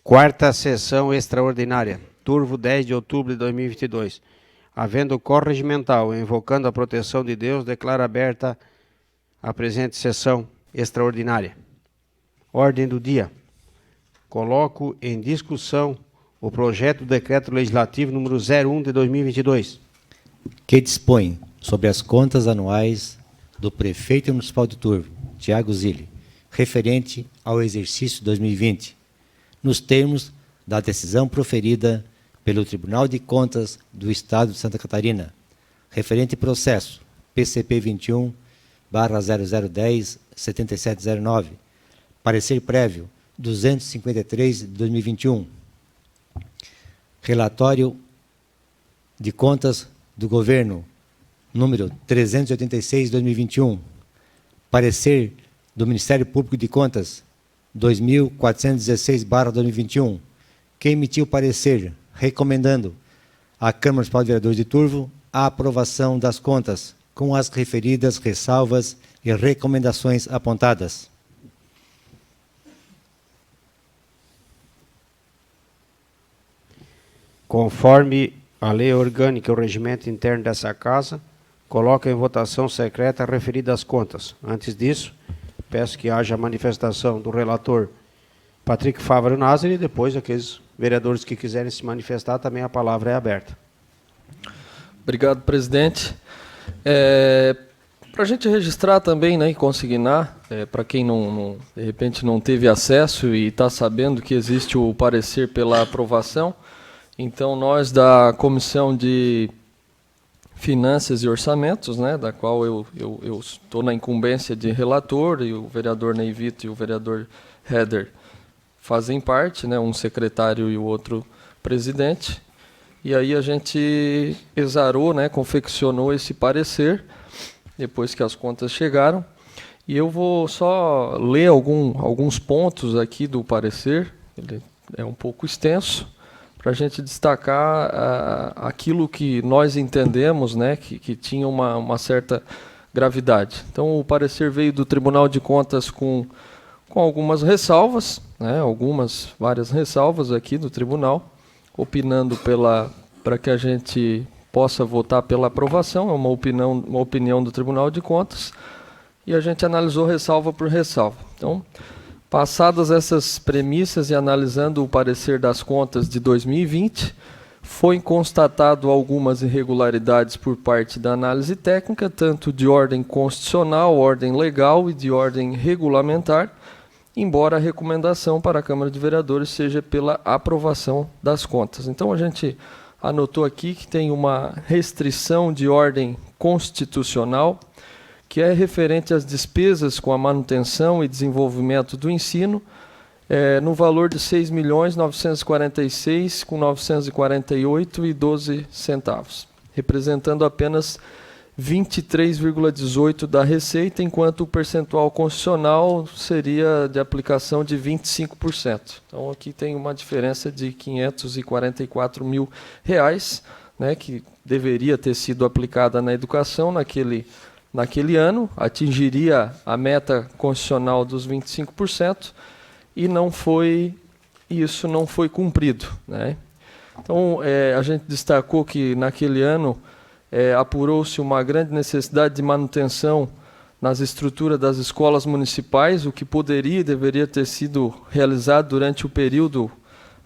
Quarta sessão extraordinária, turvo 10 de outubro de 2022. Havendo corregimental e invocando a proteção de Deus, declaro aberta a presente sessão extraordinária. Ordem do dia. Coloco em discussão o projeto do decreto legislativo número 01 de 2022. Que dispõe sobre as contas anuais do prefeito municipal de Turvo, Tiago Zilli, referente ao exercício 2020, nos termos da decisão proferida pelo Tribunal de Contas do Estado de Santa Catarina, referente processo PCP 21/0010-7709, parecer prévio 253 de 2021, relatório de contas do governo número 386 de 2021, parecer do Ministério Público de Contas 2416/2021, que emitiu parecer recomendando à Câmara Municipal de Vereadores de Turvo a aprovação das contas com as referidas ressalvas e recomendações apontadas. Conforme a lei orgânica e o regimento interno dessa casa, coloco em votação secreta referida às contas. Antes disso, peço que haja manifestação do relator Patrick Fávaro Nazari e depois aqueles vereadores que quiserem se manifestar, também a palavra é aberta. Obrigado, presidente. Para a gente registrar também, né, e consignar, para quem de repente não teve acesso e está sabendo que existe o parecer pela aprovação, então nós da Comissão de Finanças e Orçamentos, né, da qual eu estou na incumbência de relator, e o vereador Neivito e o vereador Heder fazem parte, né, um secretário e o outro presidente, e aí a gente exarou, né, confeccionou esse parecer, depois que as contas chegaram, e eu vou só ler alguns pontos aqui do parecer, ele é um pouco extenso, para a gente destacar aquilo que nós entendemos, né, que tinha uma certa gravidade. Então, o parecer veio do Tribunal de Contas com algumas ressalvas, né, várias ressalvas aqui do tribunal, opinando para que a gente possa votar pela aprovação, é uma opinião do Tribunal de Contas, e a gente analisou ressalva por ressalva. Então, passadas essas premissas e analisando o parecer das contas de 2020, foi constatado algumas irregularidades por parte da análise técnica, tanto de ordem constitucional, ordem legal e de ordem regulamentar, embora a recomendação para a Câmara de Vereadores seja pela aprovação das contas. Então, a gente anotou aqui que tem uma restrição de ordem constitucional, que é referente às despesas com a manutenção e desenvolvimento do ensino, no valor de R$ 6.946.948,12, representando apenas 23,18% da receita, enquanto o percentual constitucional seria de aplicação de 25%. Então, aqui tem uma diferença de R$ 544 mil, né, que deveria ter sido aplicada na educação naquele ano, atingiria a meta constitucional dos 25%, e isso não foi cumprido, né? Então, a gente destacou que naquele ano apurou-se uma grande necessidade de manutenção nas estruturas das escolas municipais, o que poderia e deveria ter sido realizado durante o período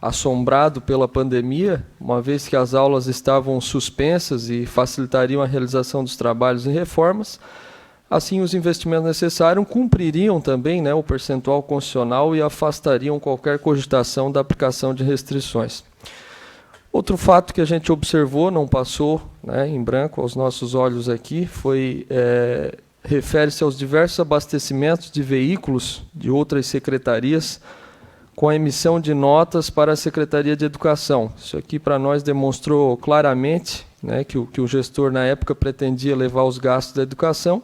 assombrado pela pandemia, uma vez que as aulas estavam suspensas e facilitariam a realização dos trabalhos e reformas. Assim, os investimentos necessários cumpririam também, né, o percentual constitucional e afastariam qualquer cogitação da aplicação de restrições. Outro fato que a gente observou, não passou, né, em branco aos nossos olhos aqui, refere-se aos diversos abastecimentos de veículos de outras secretarias com a emissão de notas para a Secretaria de Educação. Isso aqui para nós demonstrou claramente, né, que o gestor na época pretendia levar os gastos da educação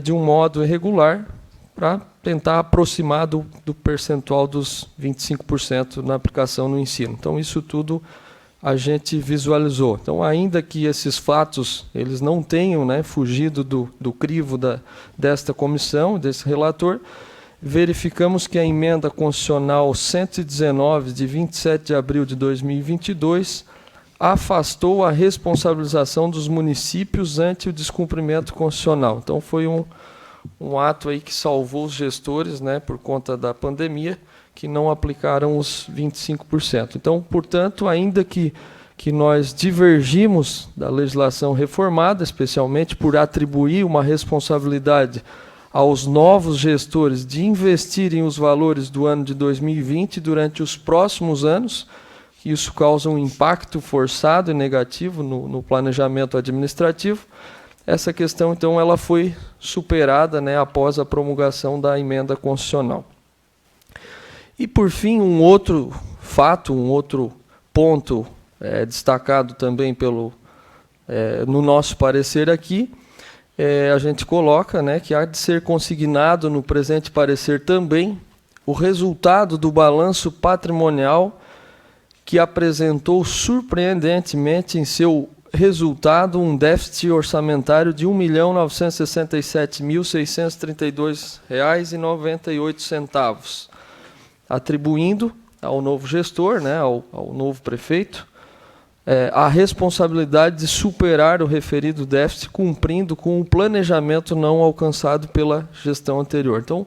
de um modo irregular para tentar aproximar do percentual dos 25% na aplicação no ensino. Então, isso tudo a gente visualizou. Então, ainda que esses fatos eles não tenham, né, fugido do crivo desta comissão, desse relator, verificamos que a emenda constitucional 119, de 27 de abril de 2022, afastou a responsabilização dos municípios ante o descumprimento constitucional. Então, foi um ato aí que salvou os gestores, né, por conta da pandemia, que não aplicaram os 25%. Então, portanto, ainda que nós divergimos da legislação reformada, especialmente por atribuir uma responsabilidade aos novos gestores de investirem os valores do ano de 2020 durante os próximos anos, isso causa um impacto forçado e negativo no planejamento administrativo. Essa questão, então, ela foi superada, né, após a promulgação da emenda constitucional. E, por fim, um outro fato, um outro ponto destacado também no nosso parecer aqui, a gente coloca, né, que há de ser consignado no presente parecer também o resultado do balanço patrimonial que apresentou surpreendentemente em seu resultado um déficit orçamentário de R$ 1.967.632,98, atribuindo ao novo gestor, né, ao novo prefeito, a responsabilidade de superar o referido déficit, cumprindo com o planejamento não alcançado pela gestão anterior. Então,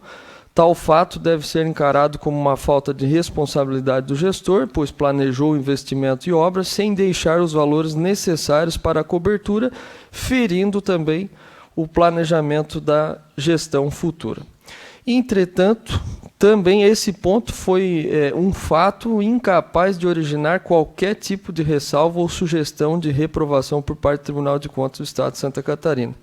tal fato deve ser encarado como uma falta de responsabilidade do gestor, pois planejou o investimento e obras sem deixar os valores necessários para a cobertura, ferindo também o planejamento da gestão futura. Entretanto, também esse ponto foi um fato incapaz de originar qualquer tipo de ressalva ou sugestão de reprovação por parte do Tribunal de Contas do Estado de Santa Catarina.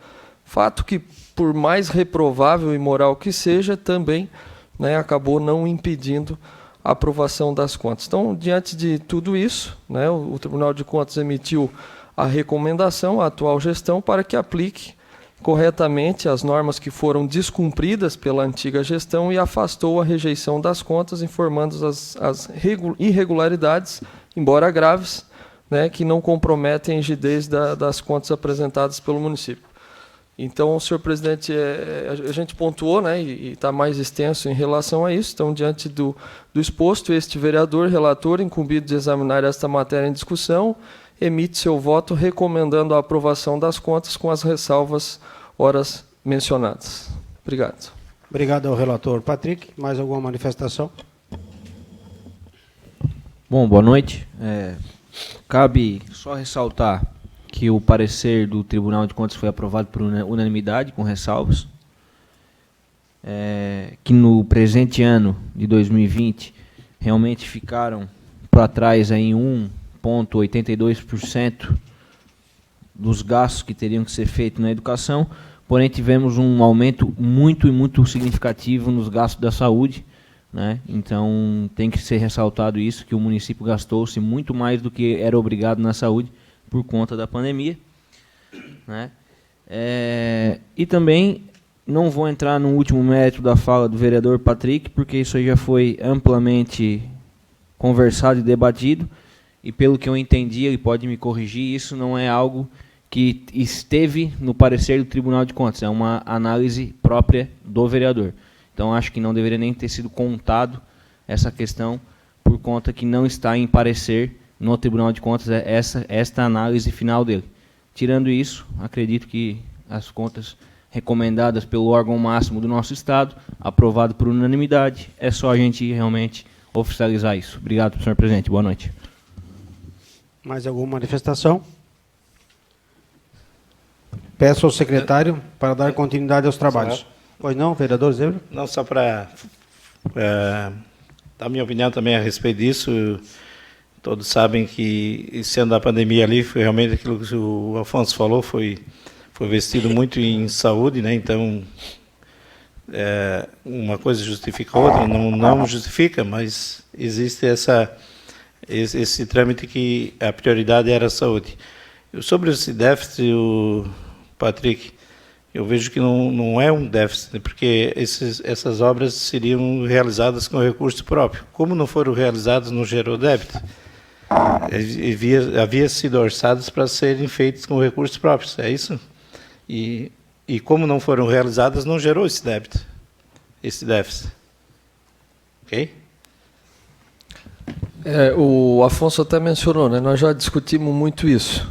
Fato que, por mais reprovável e imoral que seja, também, né, acabou não impedindo a aprovação das contas. Então, diante de tudo isso, né, o Tribunal de Contas emitiu a recomendação à atual gestão para que aplique corretamente as normas que foram descumpridas pela antiga gestão e afastou a rejeição das contas, informando as irregularidades, embora graves, né, que não comprometem a rigidez das contas apresentadas pelo município. Então, senhor presidente, a gente pontuou, né, e está mais extenso em relação a isso. Então, diante do exposto, este vereador, relator, incumbido de examinar esta matéria em discussão, emite seu voto recomendando a aprovação das contas com as ressalvas horas mencionadas. Obrigado. Obrigado ao relator Patrick. Mais alguma manifestação? Bom, boa noite. Cabe só ressaltar que o parecer do Tribunal de Contas foi aprovado por unanimidade, com ressalvas, que no presente ano de 2020 realmente ficaram para trás em 1,82% dos gastos que teriam que ser feitos na educação, porém tivemos um aumento muito significativo nos gastos da saúde, né? Então tem que ser ressaltado isso, que o município gastou-se muito mais do que era obrigado na saúde por conta da pandemia, né? E também não vou entrar no último mérito da fala do vereador Patrick, porque isso aí já foi amplamente conversado e debatido, e pelo que eu entendi, ele pode me corrigir, isso não é algo que esteve no parecer do Tribunal de Contas, é uma análise própria do vereador. Então, acho que não deveria nem ter sido contado essa questão, por conta que não está em parecer no Tribunal de Contas esta análise final dele. Tirando isso, acredito que as contas recomendadas pelo órgão máximo do nosso Estado, aprovado por unanimidade, é só a gente realmente oficializar isso. Obrigado, senhor presidente. Boa noite. Mais alguma manifestação? Peço ao secretário para dar continuidade aos trabalhos. Pois não, vereador Zebra? Não, só para dar minha opinião também a respeito disso. Todos sabem que, sendo a pandemia ali, foi realmente aquilo que o Afonso falou, foi investido muito em saúde, né? Então, uma coisa justifica a outra, não justifica, mas existe esse trâmite que a prioridade era a saúde. Sobre esse déficit, Patrick, eu vejo que não é um déficit, porque essas obras seriam realizadas com recurso próprio. Como não foram realizadas, não gerou débito. Havia sido orçadas para serem feitas com recursos próprios, é isso? E como não foram realizadas, não gerou esse débito, esse déficit. Ok? O Afonso até mencionou, né? Nós já discutimos muito isso.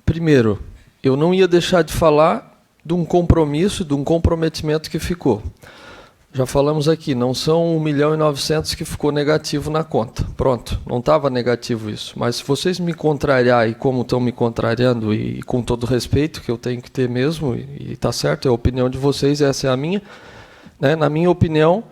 Primeiro, eu não ia deixar de falar de um compromisso, de um comprometimento que ficou. Já falamos aqui, não são 1.900.000 que ficou negativo na conta. Pronto, não estava negativo isso. Mas se vocês me contrariarem, como estão me contrariando, e com todo respeito, que eu tenho que ter mesmo, e está certo, é a opinião de vocês, essa é a minha, né? Na minha opinião,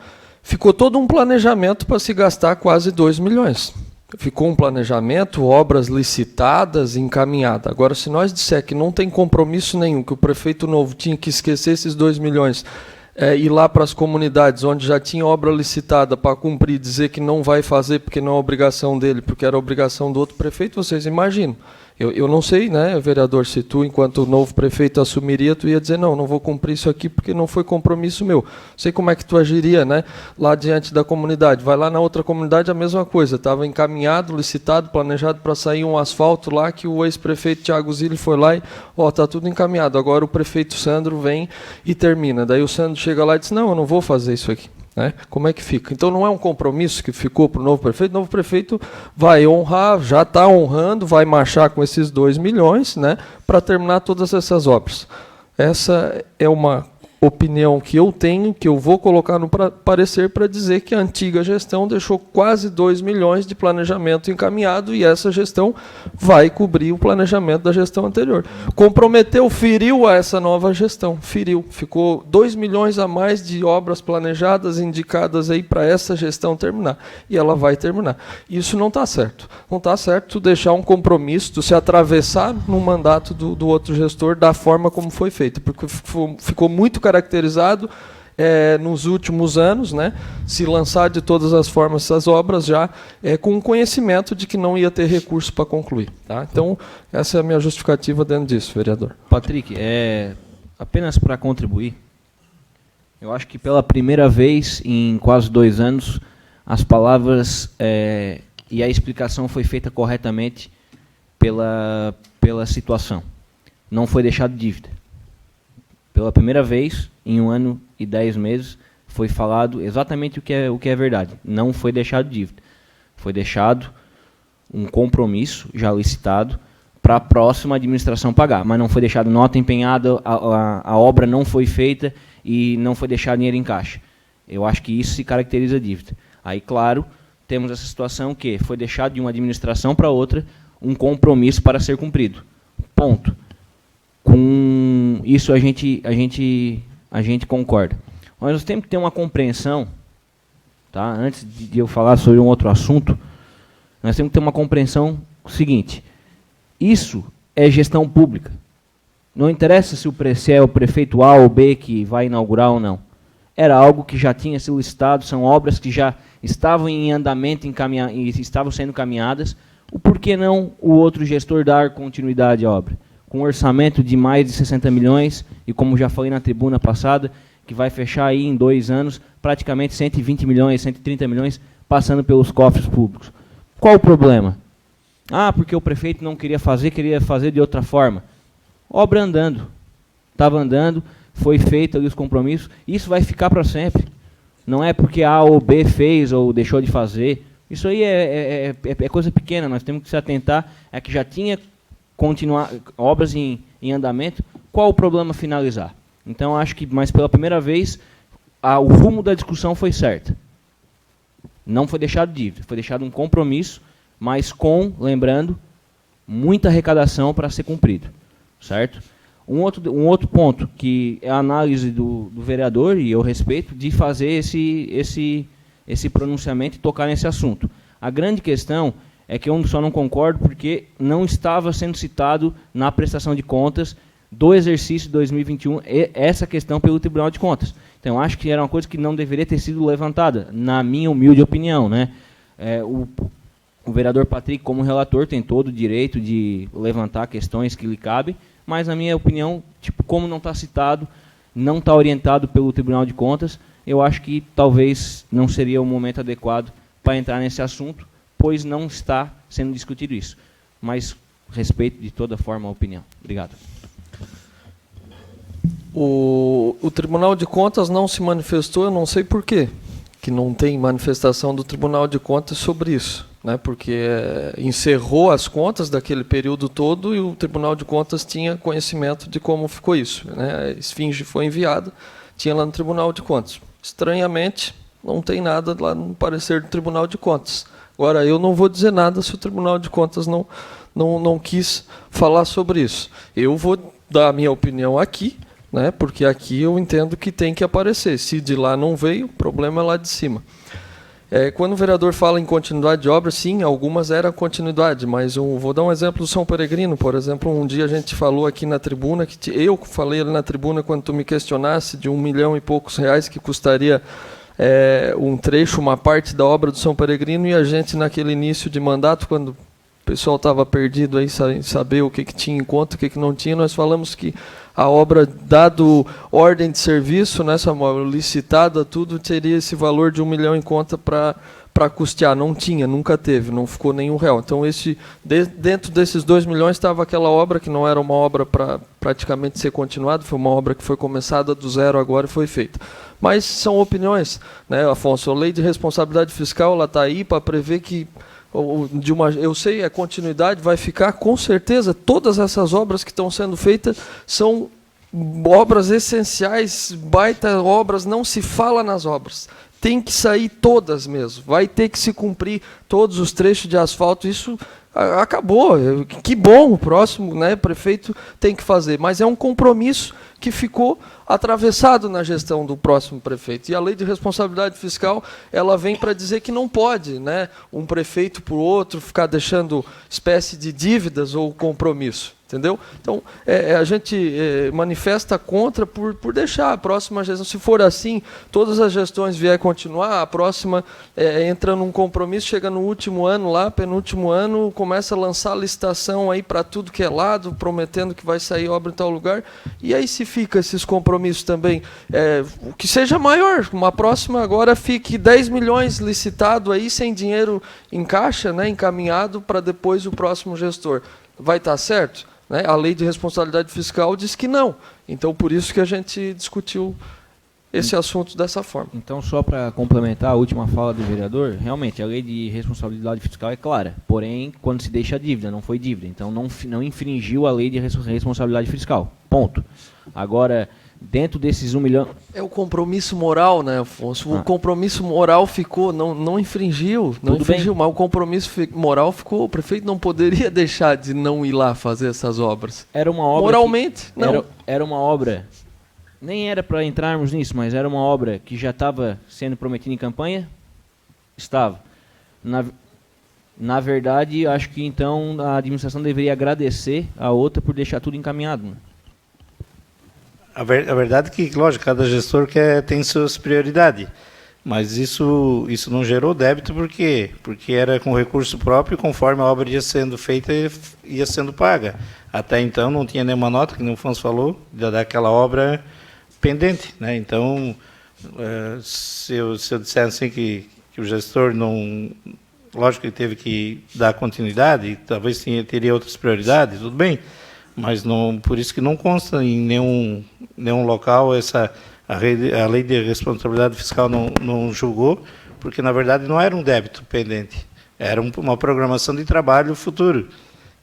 ficou todo um planejamento para se gastar quase 2 milhões. Ficou um planejamento, obras licitadas, encaminhadas. Agora, se nós disser que não tem compromisso nenhum, que o prefeito novo tinha que esquecer esses 2 milhões, ir lá para as comunidades onde já tinha obra licitada para cumprir, dizer que não vai fazer porque não é obrigação dele, porque era obrigação do outro prefeito, vocês imaginam. Eu não sei, né, vereador, se tu, enquanto novo prefeito, assumiria, tu ia dizer, não vou cumprir isso aqui porque não foi compromisso meu. Sei como é que tu agiria, né, lá diante da comunidade. Vai lá na outra comunidade, a mesma coisa. Estava encaminhado, licitado, planejado para sair um asfalto lá, que o ex-prefeito Tiago Zilli foi lá e, está tudo encaminhado. Agora o prefeito Sandro vem e termina. Daí o Sandro chega lá e diz, não, eu não vou fazer isso aqui. Né? Como é que fica? Então não é um compromisso que ficou para o novo prefeito vai honrar, já está honrando, vai marchar com esses 2 milhões, né, para terminar todas essas obras. Essa é uma opinião que eu tenho, que eu vou colocar no parecer para dizer que a antiga gestão deixou quase 2 milhões de planejamento encaminhado e essa gestão vai cobrir o planejamento da gestão anterior. Comprometeu, feriu a essa nova gestão, feriu. Ficou 2 milhões a mais de obras planejadas, indicadas aí para essa gestão terminar. E ela vai terminar. Isso não está certo. Não está certo tu deixar um compromisso, tu se atravessar no mandato do outro gestor da forma como foi feito, porque ficou muito caracterizado nos últimos anos, né, se lançar de todas as formas essas obras já com o conhecimento de que não ia ter recurso para concluir. Tá? Então, essa é a minha justificativa dentro disso, vereador. Patrick, apenas para contribuir, eu acho que pela primeira vez em quase 2 anos, as palavras e a explicação foi feita corretamente pela situação. Não foi deixado dívida. Pela primeira vez, em 1 ano e 10 meses, foi falado exatamente o que é verdade. Não foi deixado dívida. Foi deixado um compromisso já licitado para a próxima administração pagar. Mas não foi deixado nota empenhada, a obra não foi feita e não foi deixado dinheiro em caixa. Eu acho que isso se caracteriza dívida. Aí, claro, temos essa situação que foi deixado de uma administração para outra um compromisso para ser cumprido. Ponto. Com isso a gente concorda. Mas nós temos que ter uma compreensão, tá? Antes de eu falar sobre um outro assunto, nós temos que ter uma compreensão seguinte. Isso é gestão pública. Não interessa se é o prefeito A ou B que vai inaugurar ou não. Era algo que já tinha sido licitado, são obras que já estavam em andamento e estavam sendo caminhadas. O porquê não o outro gestor dar continuidade à obra? Com um orçamento de mais de 60 milhões, e como já falei na tribuna passada, que vai fechar aí em 2 anos, praticamente 120 milhões, 130 milhões, passando pelos cofres públicos. Qual o problema? Porque o prefeito não queria fazer de outra forma. Obra andando. Estava andando, foi feito ali os compromissos, isso vai ficar para sempre. Não é porque A ou B fez ou deixou de fazer. Isso aí é coisa pequena, nós temos que se atentar, que já tinha obras em andamento, qual o problema finalizar? Então, acho que, mas pela primeira vez, o rumo da discussão foi certo. Não foi deixado dívida, foi deixado um compromisso, mas lembrando, muita arrecadação para ser cumprido. Certo? Um outro ponto, que é a análise do vereador, e eu respeito, de fazer esse pronunciamento e tocar nesse assunto. A grande questão é que eu só não concordo porque não estava sendo citado na prestação de contas do exercício de 2021 essa questão pelo Tribunal de Contas. Então, acho que era uma coisa que não deveria ter sido levantada, na minha humilde opinião. Né? O vereador Patrick, como relator, tem todo o direito de levantar questões que lhe cabem, mas, na minha opinião, como não está citado, não está orientado pelo Tribunal de Contas, eu acho que talvez não seria o momento adequado para entrar nesse assunto, pois não está sendo discutido isso. Mas respeito de toda forma a opinião. Obrigado. O Tribunal de Contas não se manifestou, eu não sei por quê. que não tem manifestação do Tribunal de Contas sobre isso, né? Porque encerrou as contas daquele período todo e o Tribunal de Contas tinha conhecimento de como ficou isso, né? A esfinge foi enviada, tinha lá no Tribunal de Contas. Estranhamente, não tem nada lá no parecer do Tribunal de Contas. Agora, eu não vou dizer nada se o Tribunal de Contas não quis falar sobre isso. Eu vou dar a minha opinião aqui, né, porque aqui eu entendo que tem que aparecer. Se de lá não veio, o problema é lá de cima. Quando o vereador fala em continuidade de obra, sim, algumas eram continuidade, mas vou dar um exemplo do São Peregrino, por exemplo. Um dia a gente falou aqui na tribuna, eu falei ali na tribuna quando tu me questionasse de R$1 milhão e poucos que custaria um trecho, uma parte da obra do São Peregrino, e a gente naquele início de mandato, quando o pessoal estava perdido aí em saber o que tinha em conta, o que não tinha, nós falamos que a obra, dado ordem de serviço, né, Samuel, licitada, tudo, teria esse valor de R$1 milhão em conta para custear. Não tinha, nunca teve, não ficou nenhum real. Então, dentro desses R$2 milhões estava aquela obra, que não era uma obra para praticamente ser continuada, foi uma obra que foi começada do zero agora e foi feita. Mas são opiniões, né, Afonso? A lei de responsabilidade fiscal está aí para prever que eu sei, a continuidade vai ficar, com certeza. Todas essas obras que estão sendo feitas são obras essenciais, baita obras, não se fala nas obras. Tem que sair todas mesmo, vai ter que se cumprir todos os trechos de asfalto, isso acabou. Que bom, o próximo, né, prefeito tem que fazer, mas é um compromisso que ficou atravessado na gestão do próximo prefeito. E a lei de responsabilidade fiscal, ela vem para dizer que não pode, né, um prefeito por outro ficar deixando espécie de dívidas ou compromisso. Entendeu? Então, a gente manifesta contra por deixar a próxima gestão. Se for assim, todas as gestões vier continuar, a próxima entra num compromisso, chega no último ano lá, penúltimo ano, começa a lançar licitação aí para tudo que é lado, prometendo que vai sair obra em tal lugar. E aí se fica esses compromissos também, que seja maior, uma próxima agora fique 10 milhões licitado aí, sem dinheiro em caixa, né, encaminhado para depois o próximo gestor. Vai estar certo? Né? A lei de responsabilidade fiscal diz que não. Então, por isso que a gente discutiu esse assunto dessa forma. Então, só para complementar a última fala do vereador, realmente, a lei de responsabilidade fiscal é clara. Porém, quando se deixa a dívida, não foi dívida. Então, não infringiu a lei de responsabilidade fiscal. Ponto. Agora, dentro desses 1 milhão... É o compromisso moral, né, Afonso? O compromisso moral ficou, não infringiu, mas o compromisso moral ficou, o prefeito não poderia deixar de não ir lá fazer essas obras. Era uma obra moralmente, não. Era uma obra, nem era para entrarmos nisso, mas era uma obra que já estava sendo prometida em campanha? Estava. Na verdade, acho que então a administração deveria agradecer a outra por deixar tudo encaminhado, né? A verdade é que, lógico, cada gestor tem suas prioridades, mas isso não gerou débito porque era com recurso próprio, conforme a obra ia sendo feita, ia sendo paga. Até então não tinha nenhuma nota, que nem o Afonso falou, daquela obra pendente, né? Então, se eu disser assim que o gestor não... Lógico que teve que dar continuidade, talvez teria outras prioridades, tudo bem, mas não, por isso que não consta em nenhum local a lei de responsabilidade fiscal não julgou, porque na verdade não era um débito pendente, era uma programação de trabalho futuro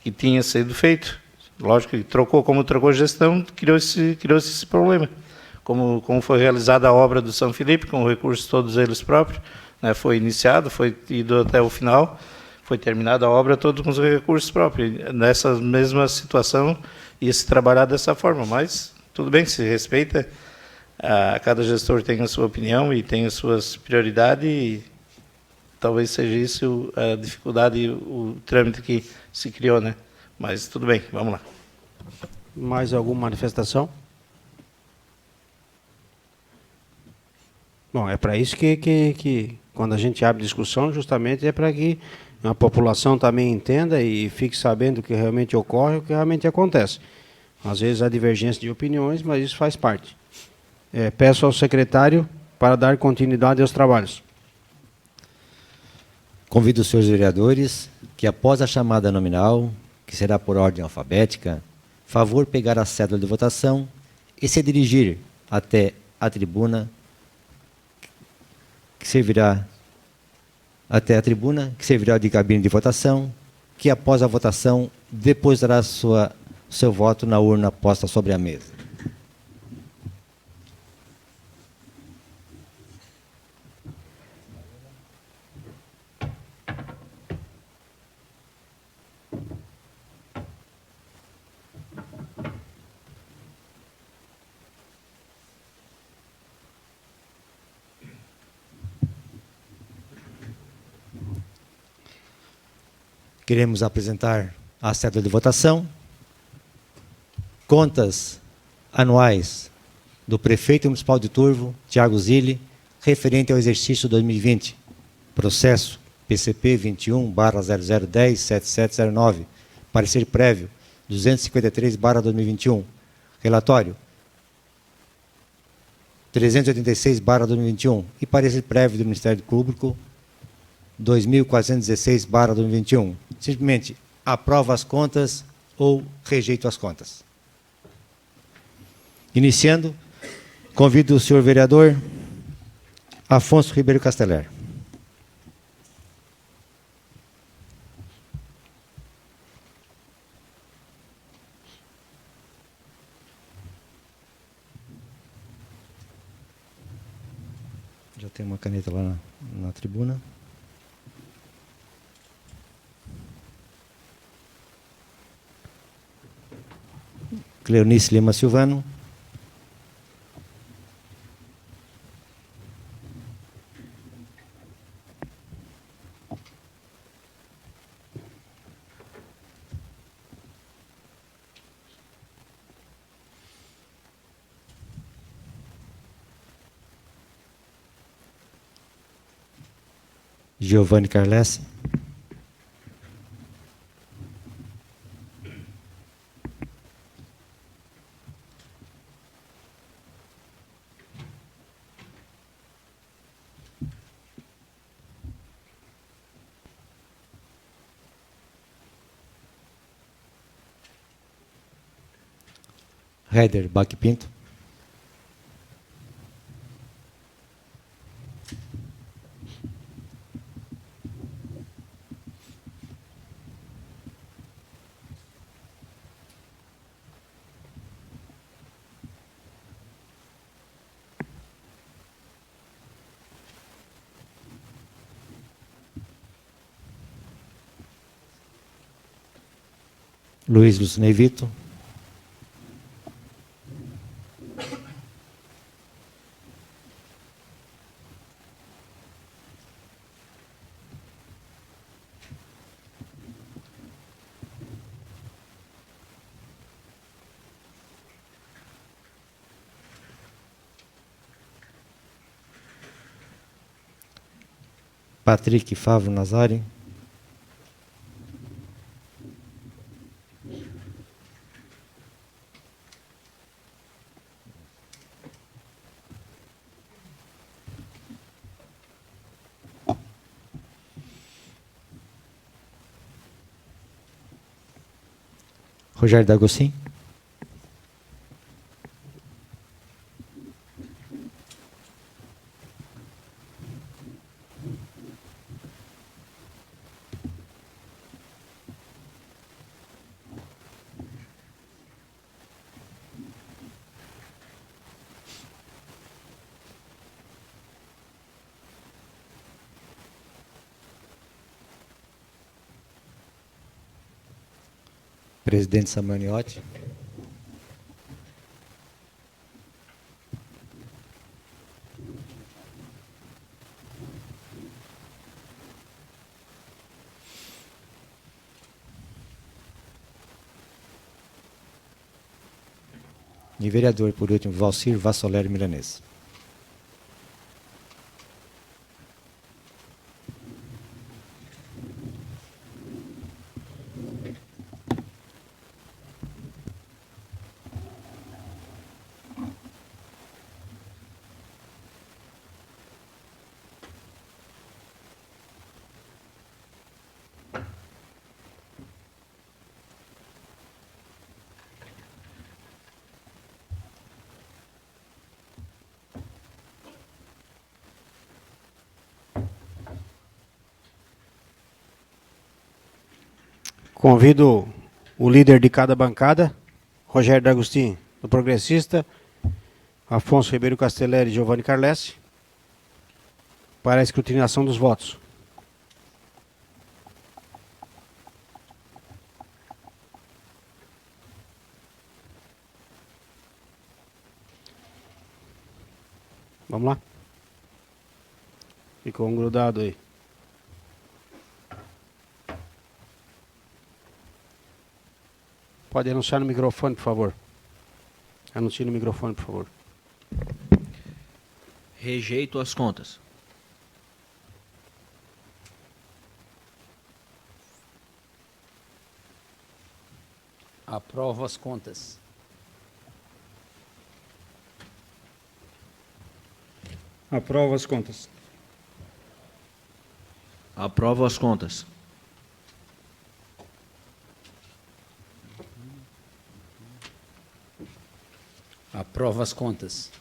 que tinha sido feito. Lógico que como trocou gestão, criou-se esse problema. Como foi realizada a obra do São Felipe, com recursos todos eles próprios, né, foi iniciado, foi ido até o final, foi terminada a obra todos com os recursos próprios. Nessa mesma situação, ia se trabalhar dessa forma, mas tudo bem, se respeita. Cada gestor tem a sua opinião e tem as suas prioridades, e talvez seja isso a dificuldade, o trâmite que se criou, né? Mas tudo bem, vamos lá. Mais alguma manifestação? Bom, é para isso que quando a gente abre discussão, justamente é para que a população também entenda e fique sabendo o que realmente ocorre, o que realmente acontece. Às vezes há divergência de opiniões, mas isso faz parte. Peço ao secretário para dar continuidade aos trabalhos. Convido os senhores vereadores que, após a chamada nominal, que será por ordem alfabética, favor pegar a cédula de votação e se dirigir até a tribuna que servirá até a tribuna, que servirá de cabine de votação, que após a votação depositará seu voto na urna posta sobre a mesa. Queremos apresentar a cédula de votação, contas anuais do prefeito municipal de Turvo, Tiago Zilli, referente ao exercício 2020, processo PCP 21/0010-7709, parecer prévio 253/2021, relatório 386/2021 e parecer prévio do Ministério Público 2416/2021. Simplesmente aprova as contas ou rejeita as contas. Iniciando, convido o senhor vereador Afonso Ribeiro Casteller. Já tem uma caneta lá na tribuna. Cleonice Lima Silvano. Giovanni Carlesse. Heider Bach Pinto. Luiz Lucinei Vito. Patrick Favro Nazari. Rogério D'Agostin. Presidente Samaniotti. E vereador, por último, Valcir Vassoler Milanês. Convido o líder de cada bancada, Rogério D'Agostinho, do Progressista, Afonso Ribeiro Castelleri e Giovanni Carlessi, para a escrutinação dos votos. Vamos lá? Ficou um grudado aí. Pode anunciar no microfone, por favor. Anuncie no microfone, por favor. Rejeito as contas. Aprovo as contas. Aprovo as contas. Aprovo as contas. Aprovo as contas.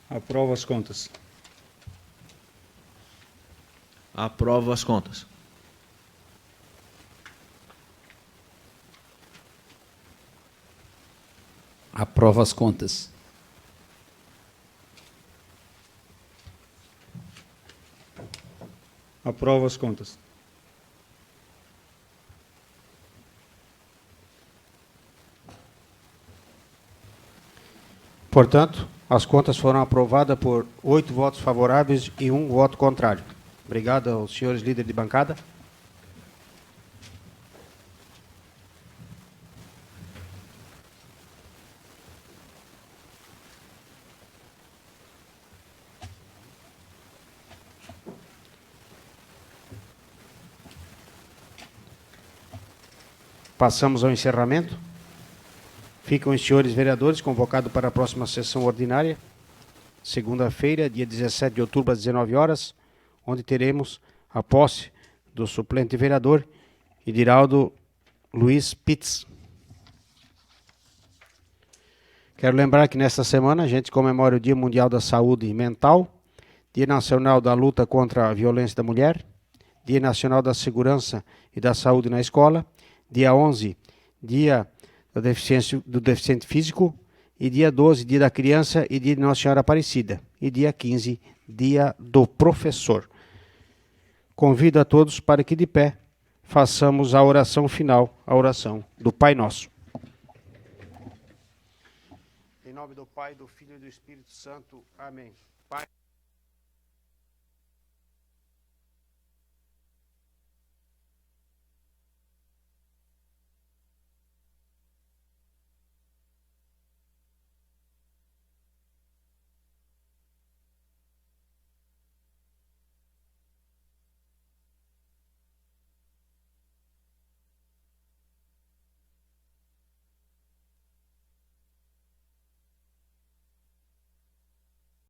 Aprovo as contas. Aprovo as contas. Aprovo as contas. Aprovo as contas. Portanto, as contas foram aprovadas por 8 votos favoráveis e 1 voto contrário. Obrigado aos senhores líderes de bancada. Passamos ao encerramento. Ficam os senhores vereadores convocados para a próxima sessão ordinária, segunda-feira, dia 17 de outubro, às 19 horas, onde teremos a posse do suplente vereador Idiraldo Luiz Pitts. Quero lembrar que nesta semana a gente comemora o Dia Mundial da Saúde Mental, Dia Nacional da Luta contra a Violência da Mulher, Dia Nacional da Segurança e da Saúde na Escola, dia 11, Dia do Deficiente Físico, e dia 12, Dia da Criança e Dia de Nossa Senhora Aparecida, e dia 15, Dia do Professor. Convido a todos para que de pé façamos a oração final, a oração do Pai Nosso. Em nome do Pai, do Filho e do Espírito Santo. Amém. Pai...